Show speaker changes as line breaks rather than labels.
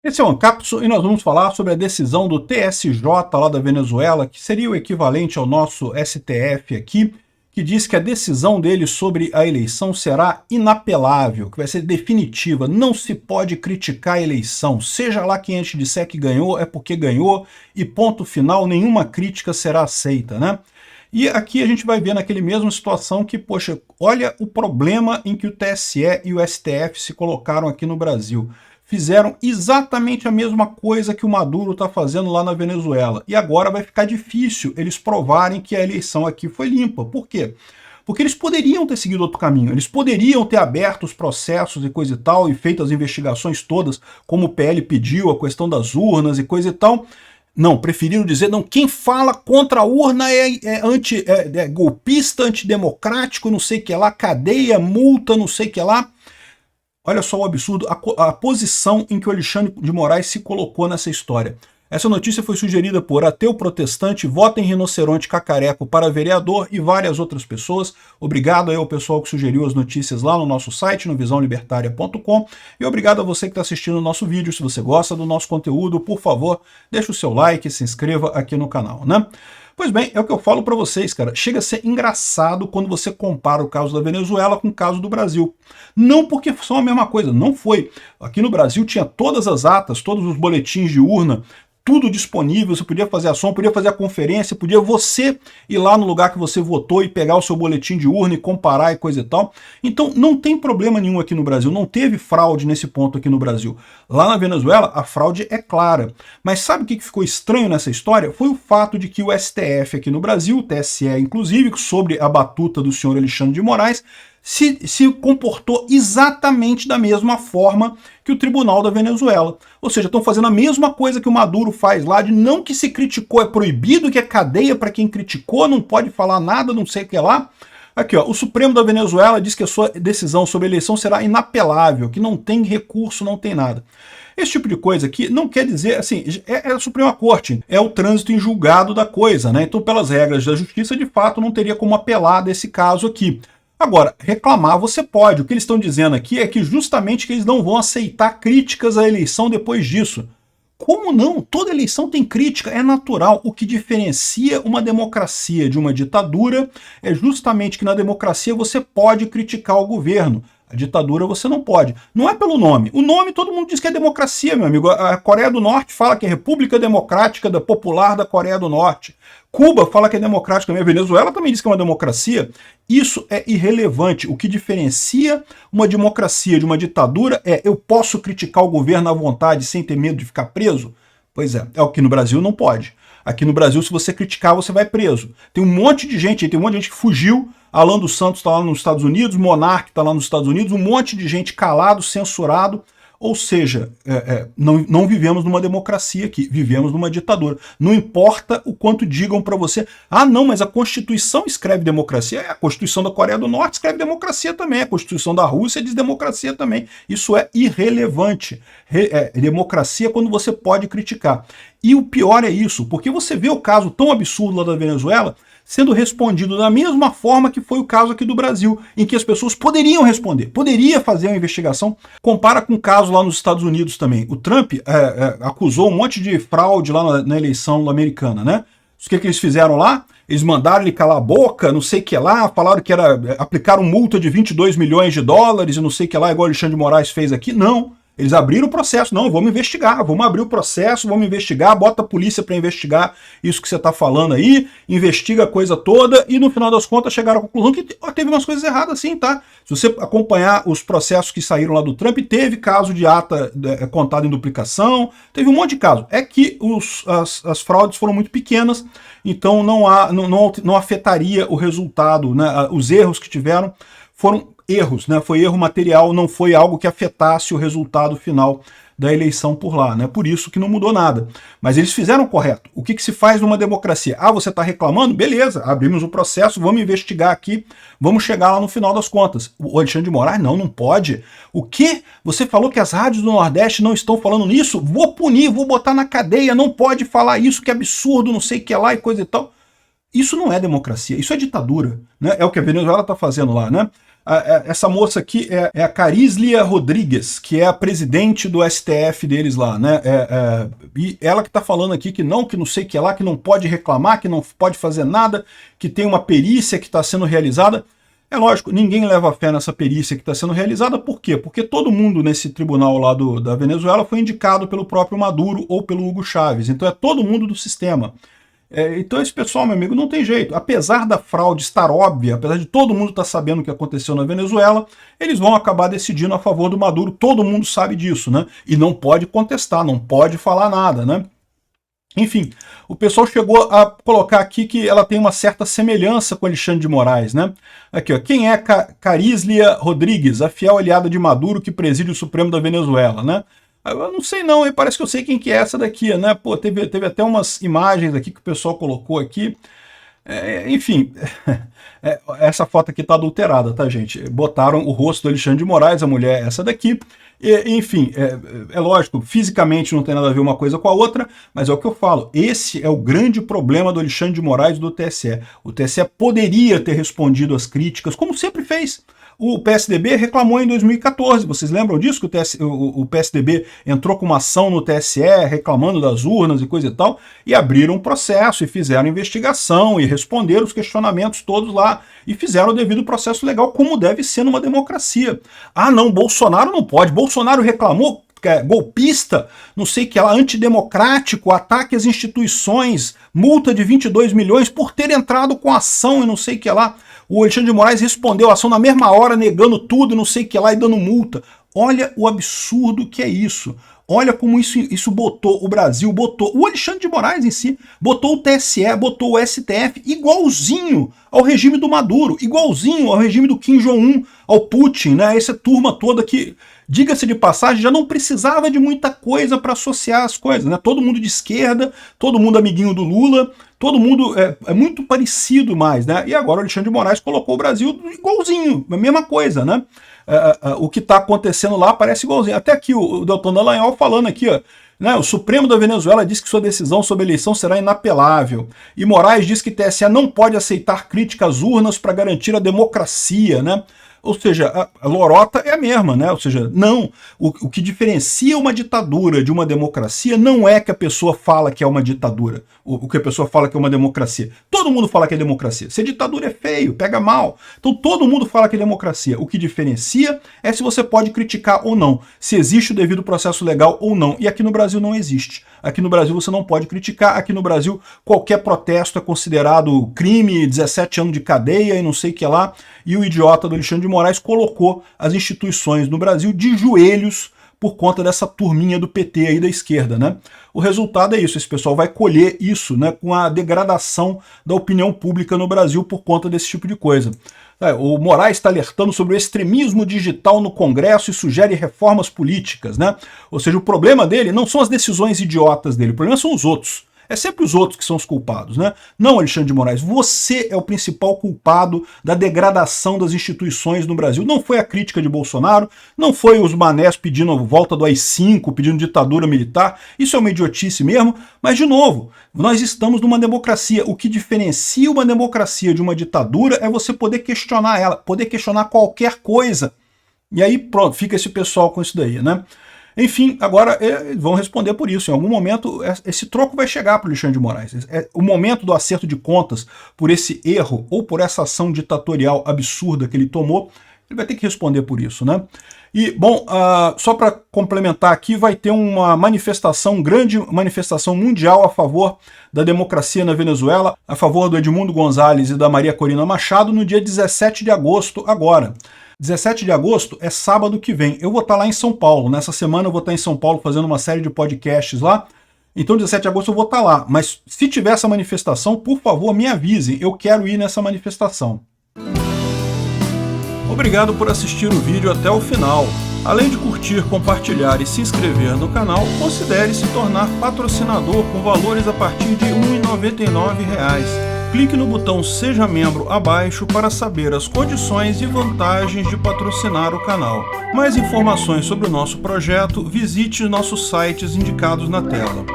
Esse é o Ancapso e nós vamos falar sobre a decisão do TSJ lá da Venezuela, que seria o equivalente ao nosso STF aqui, que diz que a decisão dele sobre a eleição será inapelável, que vai ser definitiva, não se pode criticar a eleição, seja lá quem a gente disser que ganhou, é porque ganhou, e ponto final, nenhuma crítica será aceita, né? E aqui a gente vai ver naquele mesma situação que, poxa, olha o problema em que o TSE e o STF se colocaram aqui no Brasil. Fizeram exatamente a mesma coisa que o Maduro está fazendo lá na Venezuela. E agora vai ficar difícil eles provarem que a eleição aqui foi limpa. Por quê? Porque eles poderiam ter seguido outro caminho, eles poderiam ter aberto os processos e coisa e tal, e feito as investigações todas, como o PL pediu, a questão das urnas e coisa e tal. Não, preferiram dizer, não, quem fala contra a urna é golpista, antidemocrático, não sei o que lá, cadeia, multa, não sei o que lá. Olha só o absurdo, a posição em que o Alexandre de Moraes se colocou nessa história. Essa notícia foi sugerida por Ateu Protestante, Vota em Rinoceronte Cacareco para vereador e várias outras pessoas. Obrigado aí ao pessoal que sugeriu as notícias lá no nosso site, no visãolibertaria.com. E obrigado a você que está assistindo o nosso vídeo. Se você gosta do nosso conteúdo, por favor, deixe o seu like e se inscreva aqui no canal, né? Pois bem, é o que eu falo para vocês, cara. Chega a ser engraçado quando você compara o caso da Venezuela com o caso do Brasil. Não porque são a mesma coisa, não foi. Aqui no Brasil tinha todas as atas, todos os boletins de urna, tudo disponível, você podia fazer a som, podia fazer a conferência, podia você ir lá no lugar que você votou e pegar o seu boletim de urna e comparar e coisa e tal. Então não tem problema nenhum aqui no Brasil, não teve fraude nesse ponto aqui no Brasil. Lá na Venezuela a fraude é clara. Mas sabe o que ficou estranho nessa história? Foi o fato de que o STF aqui no Brasil, o TSE inclusive, sobre a batuta do senhor Alexandre de Moraes, se comportou exatamente da mesma forma que o tribunal da Venezuela. Ou seja, estão fazendo a mesma coisa que o Maduro faz lá, de não que se criticou é proibido, que é cadeia para quem criticou, não pode falar nada, não sei o que lá. Aqui, ó, o Supremo da Venezuela diz que a sua decisão sobre a eleição será inapelável, que não tem recurso, não tem nada. Esse tipo de coisa aqui não quer dizer, assim, é a Suprema Corte, é o trânsito em julgado da coisa, né? Então, pelas regras da justiça, de fato, não teria como apelar desse caso aqui. Agora, reclamar você pode. O que eles estão dizendo aqui é que justamente que eles não vão aceitar críticas à eleição depois disso. Como não? Toda eleição tem crítica, é natural. O que diferencia uma democracia de uma ditadura é justamente que na democracia você pode criticar o governo. A ditadura você não pode. Não é pelo nome. O nome todo mundo diz que é democracia, meu amigo. A Coreia do Norte fala que é República Democrática Popular da Coreia do Norte. Cuba fala que é democrática também. A Venezuela também diz que é uma democracia. Isso é irrelevante. O que diferencia uma democracia de uma ditadura é eu posso criticar o governo à vontade sem ter medo de ficar preso? Pois é o que no Brasil não pode. Aqui no Brasil, se você criticar, você vai preso. Tem um monte de gente que fugiu. Alan dos Santos está lá nos Estados Unidos, Monark está lá nos Estados Unidos, um monte de gente calado, censurado. Ou seja, não vivemos numa democracia aqui, vivemos numa ditadura. Não importa o quanto digam para você, ah não, mas a Constituição escreve democracia, a Constituição da Coreia do Norte escreve democracia também, a Constituição da Rússia diz democracia também. Isso é irrelevante. Democracia é quando você pode criticar. E o pior é isso, porque você vê o caso tão absurdo lá da Venezuela, sendo respondido da mesma forma que foi o caso aqui do Brasil, em que as pessoas poderiam responder, poderia fazer uma investigação. Compara com o caso lá nos Estados Unidos também. O Trump acusou um monte de fraude lá na eleição americana, né? O que eles fizeram lá? Eles mandaram ele calar a boca, não sei o que lá, falaram que aplicaram multa de 22 milhões de dólares e não sei o que lá, igual o Alexandre de Moraes fez aqui. Não. Eles abriram o processo. Não, vamos investigar, vamos abrir o processo, vamos investigar, bota a polícia para investigar isso que você está falando aí, investiga a coisa toda e no final das contas chegaram à conclusão que teve umas coisas erradas sim, tá? Se você acompanhar os processos que saíram lá do Trump, teve caso de ata contada em duplicação, teve um monte de caso. É que as fraudes foram muito pequenas, então não afetaria o resultado, né? Os erros que tiveram foram erros, né? Foi erro material, não foi algo que afetasse o resultado final da eleição por lá, né? Por isso que não mudou nada. Mas eles fizeram correto. O que se faz numa democracia? Ah, você está reclamando? Beleza, abrimos o processo, vamos investigar aqui, vamos chegar lá no final das contas. O Alexandre de Moraes, não pode. O quê? Você falou que as rádios do Nordeste não estão falando nisso? Vou punir, vou botar na cadeia, não pode falar isso, que absurdo, não sei o que lá e coisa e tal. Isso não é democracia, isso é ditadura, né? É o que a Venezuela está fazendo lá, né? Essa moça aqui é a Carislia Rodrigues, que é a presidente do STF deles lá, né? E ela que está falando aqui que não sei o que lá, que não pode reclamar, que não pode fazer nada, que tem uma perícia que está sendo realizada. É lógico, ninguém leva fé nessa perícia que está sendo realizada. Por quê? Porque todo mundo nesse tribunal lá da Venezuela foi indicado pelo próprio Maduro ou pelo Hugo Chávez. Então é todo mundo do sistema. Então esse pessoal, meu amigo, não tem jeito. Apesar da fraude estar óbvia, apesar de todo mundo estar sabendo o que aconteceu na Venezuela, eles vão acabar decidindo a favor do Maduro. Todo mundo sabe disso, né? E não pode contestar, não pode falar nada, né? Enfim, o pessoal chegou a colocar aqui que ela tem uma certa semelhança com Alexandre de Moraes, né? Aqui, ó, quem é Carislia Rodrigues, a fiel aliada de Maduro que preside o Supremo da Venezuela, né? Eu não sei não, parece que eu sei quem que é essa daqui, né? Pô, teve até umas imagens aqui que o pessoal colocou aqui. Enfim, essa foto aqui tá adulterada, tá, gente? Botaram o rosto do Alexandre de Moraes, a mulher é essa daqui. Enfim, é lógico, fisicamente não tem nada a ver uma coisa com a outra, mas é o que eu falo, esse é o grande problema do Alexandre de Moraes e do TSE. O TSE poderia ter respondido às críticas, como sempre fez. O PSDB reclamou em 2014, vocês lembram disso? Que o PSDB entrou com uma ação no TSE reclamando das urnas e coisa e tal, e abriram um processo, e fizeram investigação, e responderam os questionamentos todos lá, e fizeram o devido processo legal, como deve ser numa democracia. Ah não, Bolsonaro não pode, Bolsonaro reclamou, golpista, não sei o que lá, antidemocrático, ataque às instituições, multa de 22 milhões por ter entrado com ação e não sei o que lá. O Alexandre de Moraes respondeu a ação na mesma hora, negando tudo, não sei o que lá, e dando multa. Olha o absurdo que é isso. Olha como isso botou o Brasil, botou o Alexandre de Moraes em si, botou o TSE, botou o STF igualzinho ao regime do Maduro, igualzinho ao regime do Kim Jong-un, ao Putin, né? Essa turma toda que, diga-se de passagem, já não precisava de muita coisa para associar as coisas, né? Todo mundo de esquerda, todo mundo amiguinho do Lula, todo mundo é muito parecido mais, né? E agora o Alexandre de Moraes colocou o Brasil igualzinho, a mesma coisa, né? O que está acontecendo lá parece igualzinho. Até aqui o Deltan Dallagnol falando aqui, ó, né, o Supremo da Venezuela diz que sua decisão sobre a eleição será inapelável. E Moraes diz que TSE não pode aceitar críticas às urnas para garantir a democracia, né? Ou seja, a lorota é a mesma, né? Ou seja, não. O que diferencia uma ditadura de uma democracia não é que a pessoa fala que é uma ditadura, o que a pessoa fala que é uma democracia. Todo mundo fala que é democracia. Se a ditadura é feio, pega mal. Então todo mundo fala que é democracia. O que diferencia é se você pode criticar ou não, se existe o devido processo legal ou não. E aqui no Brasil não existe. Aqui no Brasil você não pode criticar. Aqui no Brasil qualquer protesto é considerado crime, 17 anos de cadeia e não sei o que lá. E o idiota do Alexandre de Moraes colocou as instituições no Brasil de joelhos por conta dessa turminha do PT aí da esquerda, né? O resultado é isso, esse pessoal vai colher isso, né, com a degradação da opinião pública no Brasil por conta desse tipo de coisa. O Moraes está alertando sobre o extremismo digital no Congresso e sugere reformas políticas, né? Ou seja, o problema dele não são as decisões idiotas dele, o problema são os outros. É sempre os outros que são os culpados, né? Não, Alexandre de Moraes, você é o principal culpado da degradação das instituições no Brasil. Não foi a crítica de Bolsonaro, não foi os manés pedindo a volta do AI-5, pedindo ditadura militar. Isso é uma idiotice mesmo, mas, de novo, nós estamos numa democracia. O que diferencia uma democracia de uma ditadura é você poder questionar ela, poder questionar qualquer coisa. E aí, pronto, fica esse pessoal com isso daí, né? Enfim, agora vão responder por isso. Em algum momento, esse troco vai chegar para o Alexandre de Moraes. O momento do acerto de contas por esse erro ou por essa ação ditatorial absurda que ele tomou, ele vai ter que responder por isso, né? E, bom, só para complementar aqui, vai ter uma manifestação, grande manifestação mundial a favor da democracia na Venezuela, a favor do Edmundo Gonzalez e da Maria Corina Machado, no dia 17 de agosto agora. 17 de agosto é sábado que vem. Eu vou estar lá em São Paulo. Nessa semana eu vou estar em São Paulo fazendo uma série de podcasts lá. Então 17 de agosto eu vou estar lá. Mas se tiver essa manifestação, por favor, me avisem. Eu quero ir nessa manifestação. Obrigado por assistir o vídeo até o final. Além de curtir, compartilhar e se inscrever no canal, considere se tornar patrocinador com valores a partir de R$ 1,99. Clique no botão Seja Membro abaixo para saber as condições e vantagens de patrocinar o canal. Mais informações sobre o nosso projeto, visite nossos sites indicados na tela.